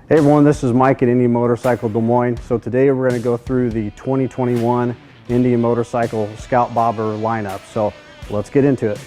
Hey everyone, this is Mike at Indian Motorcycle Des Moines. So today we're going to go through the 2021 Indian Motorcycle Scout Bobber lineup. So let's get into it.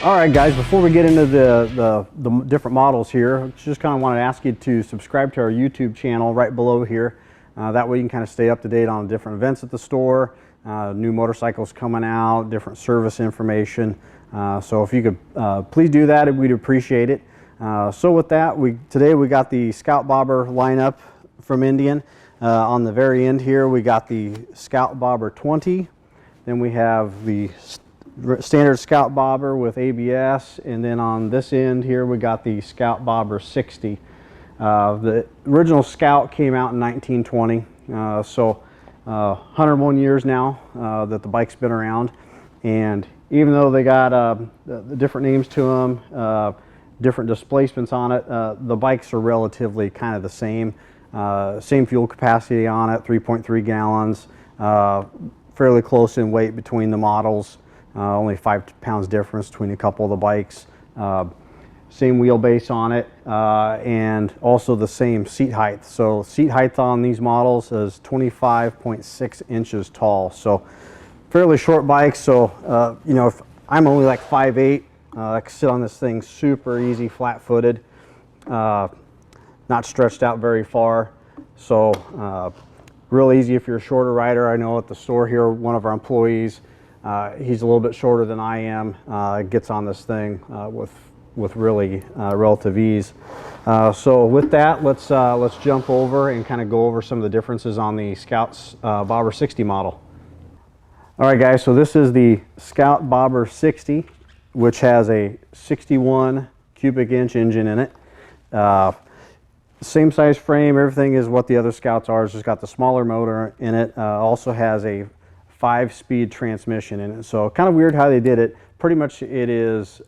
All right guys, before we get into the different models here, just kind of want to ask you to subscribe to our YouTube channel right below here. That way you can kind of stay up to date on different events at the store, new motorcycles coming out, different service information. So if you could please do that, we'd appreciate it. So with that, today we got the Scout Bobber lineup from Indian. On the very end here we got the Scout Bobber 20, then we have the standard Scout Bobber with ABS, and then on this end here we got the Scout Bobber 60. The original Scout came out in 1920, so 101 years now that the bike's been around, and even though they got the different names to them, different displacements on it, the bikes are relatively kind of the same. Same fuel capacity on it, 3.3 gallons, fairly close in weight between the models. Only 5 pounds difference between a couple of the bikes. Same wheelbase on it, and also the same seat height. So seat height on these models is 25.6 inches tall. So fairly short bikes. So you know, if I'm only like 5'8", I can sit on this thing super easy, flat-footed, not stretched out very far. So real easy if you're a shorter rider. I know at the store here, one of our employees, he's a little bit shorter than I am, gets on this thing with really relative ease. So with that, let's jump over and kind of go over some of the differences on the Scout's Bobber 60 model. All right guys, so this is the Scout Bobber 60, which has a 61 cubic inch engine in it. Same size frame, everything is what the other Scouts are. It's just got the smaller motor in it. Also has a 5-speed transmission in it. So kind of weird how they did it. Pretty much it is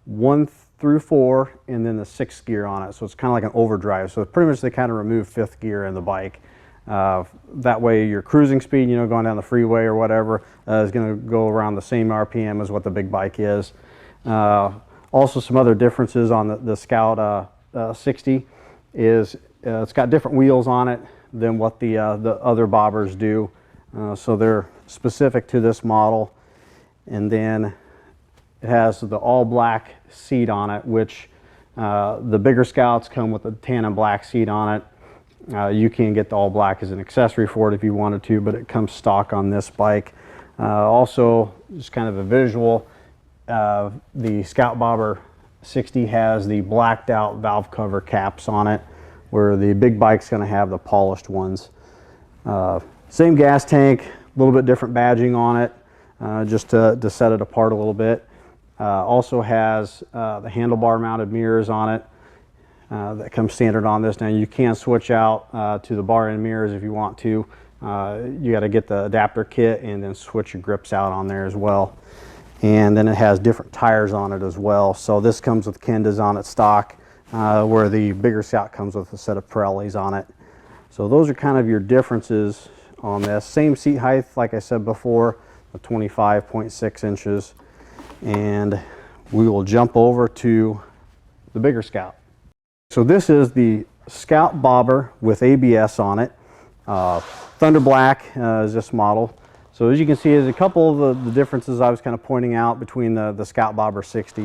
1 through 4 and then the 6th gear on it. So it's kind of like an overdrive. So pretty much they kind of remove 5th gear in the bike. That way your cruising speed, you know, going down the freeway or whatever, is going to go around the same RPM as what the big bike is. Also some other differences on the Scout 60 is it's got different wheels on it than what the other bobbers do. So they're specific to this model, and then it has the all black seat on it, which the bigger Scouts come with a tan and black seat on it. You can get the all black as an accessory for it if you wanted to, but it comes stock on this bike. Also, just kind of a visual, the Scout Bobber 60 has the blacked out valve cover caps on it, where the big bike's going to have the polished ones. Same gas tank, a little bit different badging on it, just to set it apart a little bit. Also has the handlebar mounted mirrors on it that comes standard on this. Now you can switch out to the bar end mirrors if you want to. You got to get the adapter kit and then switch your grips out on there as well. And then it has different tires on it as well. So this comes with Kendas on it stock, where the bigger Scout comes with a set of Pirellis on it. So those are kind of your differences on this. Same seat height, like I said before, 25.6 inches. And we will jump over to the bigger Scout. So this is the Scout Bobber with ABS on it. Thunder Black is this model. So as you can see, there's a couple of the differences I was kind of pointing out between the Scout Bobber 60.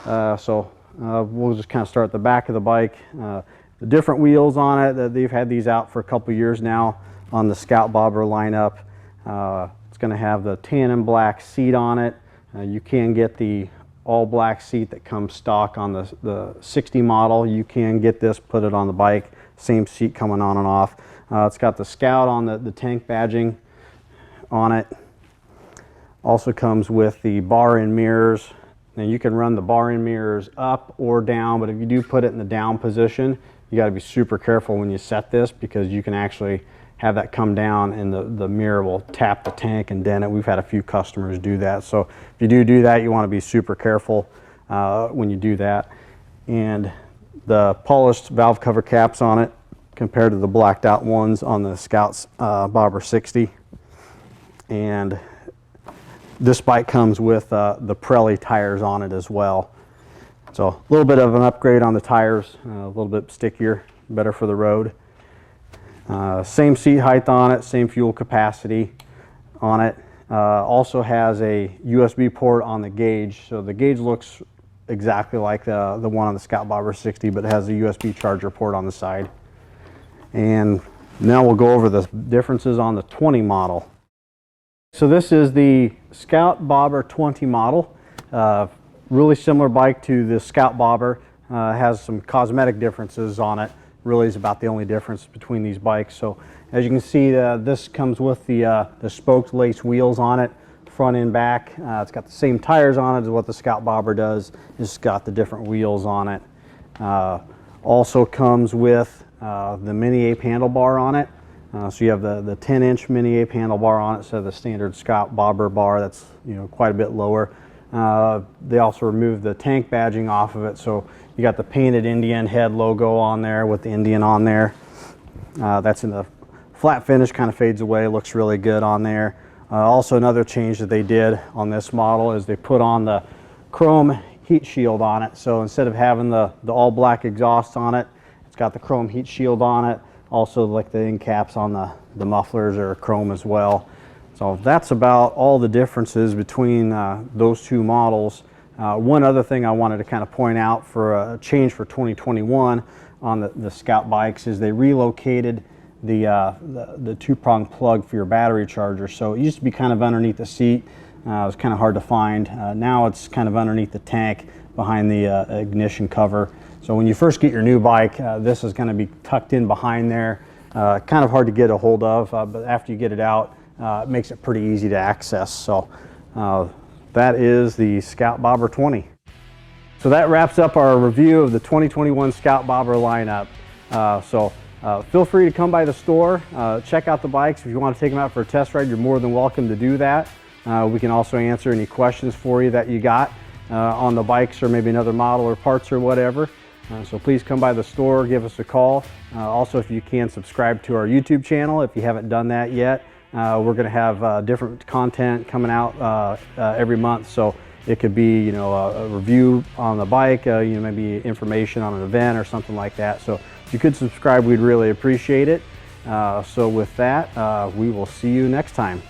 We'll just kind of start at the back of the bike. The different wheels on it, they've had these out for a couple years now on the Scout Bobber lineup. It's going to have the tan and black seat on it. You can get the all black seat that comes stock on the 60 model. You can get this, put it on the bike, same seat coming on and off. It's got the Scout on the tank badging on it. Also comes with the bar end mirrors. Now you can run the bar end mirrors up or down, but if you do put it in the down position, you got to be super careful when you set this, because you can actually have that come down and the mirror will tap the tank and dent it. We've had a few customers do that. So if you do that, you want to be super careful when you do that. And the polished valve cover caps on it compared to the blacked out ones on the Scout Bobber 60. And this bike comes with the Pirelli tires on it as well. So a little bit of an upgrade on the tires, a little bit stickier, better for the road. Same seat height on it, same fuel capacity on it. Also has a USB port on the gauge, so the gauge looks exactly like the one on the Scout Bobber 60, but it has a USB charger port on the side. And now we'll go over the differences on the 20 model. So this is the Scout Bobber 20 model. Really similar bike to the Scout Bobber. Has some cosmetic differences on it. Really is about the only difference between these bikes. So as you can see, this comes with the spoked lace wheels on it, front and back. It's got the same tires on it as what the Scout Bobber does. It's got the different wheels on it. Also comes with the mini ape handlebar on it. So you have the 10-inch mini ape handlebar on it instead of the standard Scout Bobber bar that's quite a bit lower. They also removed the tank badging off of it, so you got the painted Indian head logo on there with the Indian on there. That's in the flat finish, kind of fades away, looks really good on there. Also another change that they did on this model is they put on the chrome heat shield on it. So instead of having the all black exhaust on it, it's got the chrome heat shield on it. Also, like the end caps on the mufflers are chrome as well. So that's about all the differences between those two models. One other thing I wanted to kind of point out for a change for 2021 on the Scout bikes is they relocated the two-prong plug for your battery charger. So it used to be kind of underneath the seat. It was kind of hard to find. Now it's kind of underneath the tank behind the ignition cover. So when you first get your new bike, this is going to be tucked in behind there. Kind of hard to get a hold of, but after you get it out, it makes it pretty easy to access. So that is the Scout Bobber 20. So that wraps up our review of the 2021 Scout Bobber lineup. Feel free to come by the store, check out the bikes. If you want to take them out for a test ride, you're more than welcome to do that. We can also answer any questions for you that you got on the bikes, or maybe another model or parts or whatever. So please come by the store, give us a call. Also, if you can, subscribe to our YouTube channel if you haven't done that yet. We're going to have different content coming out every month. So it could be, a review on the bike, maybe information on an event or something like that. So if you could subscribe, we'd really appreciate it. So with that, we will see you next time.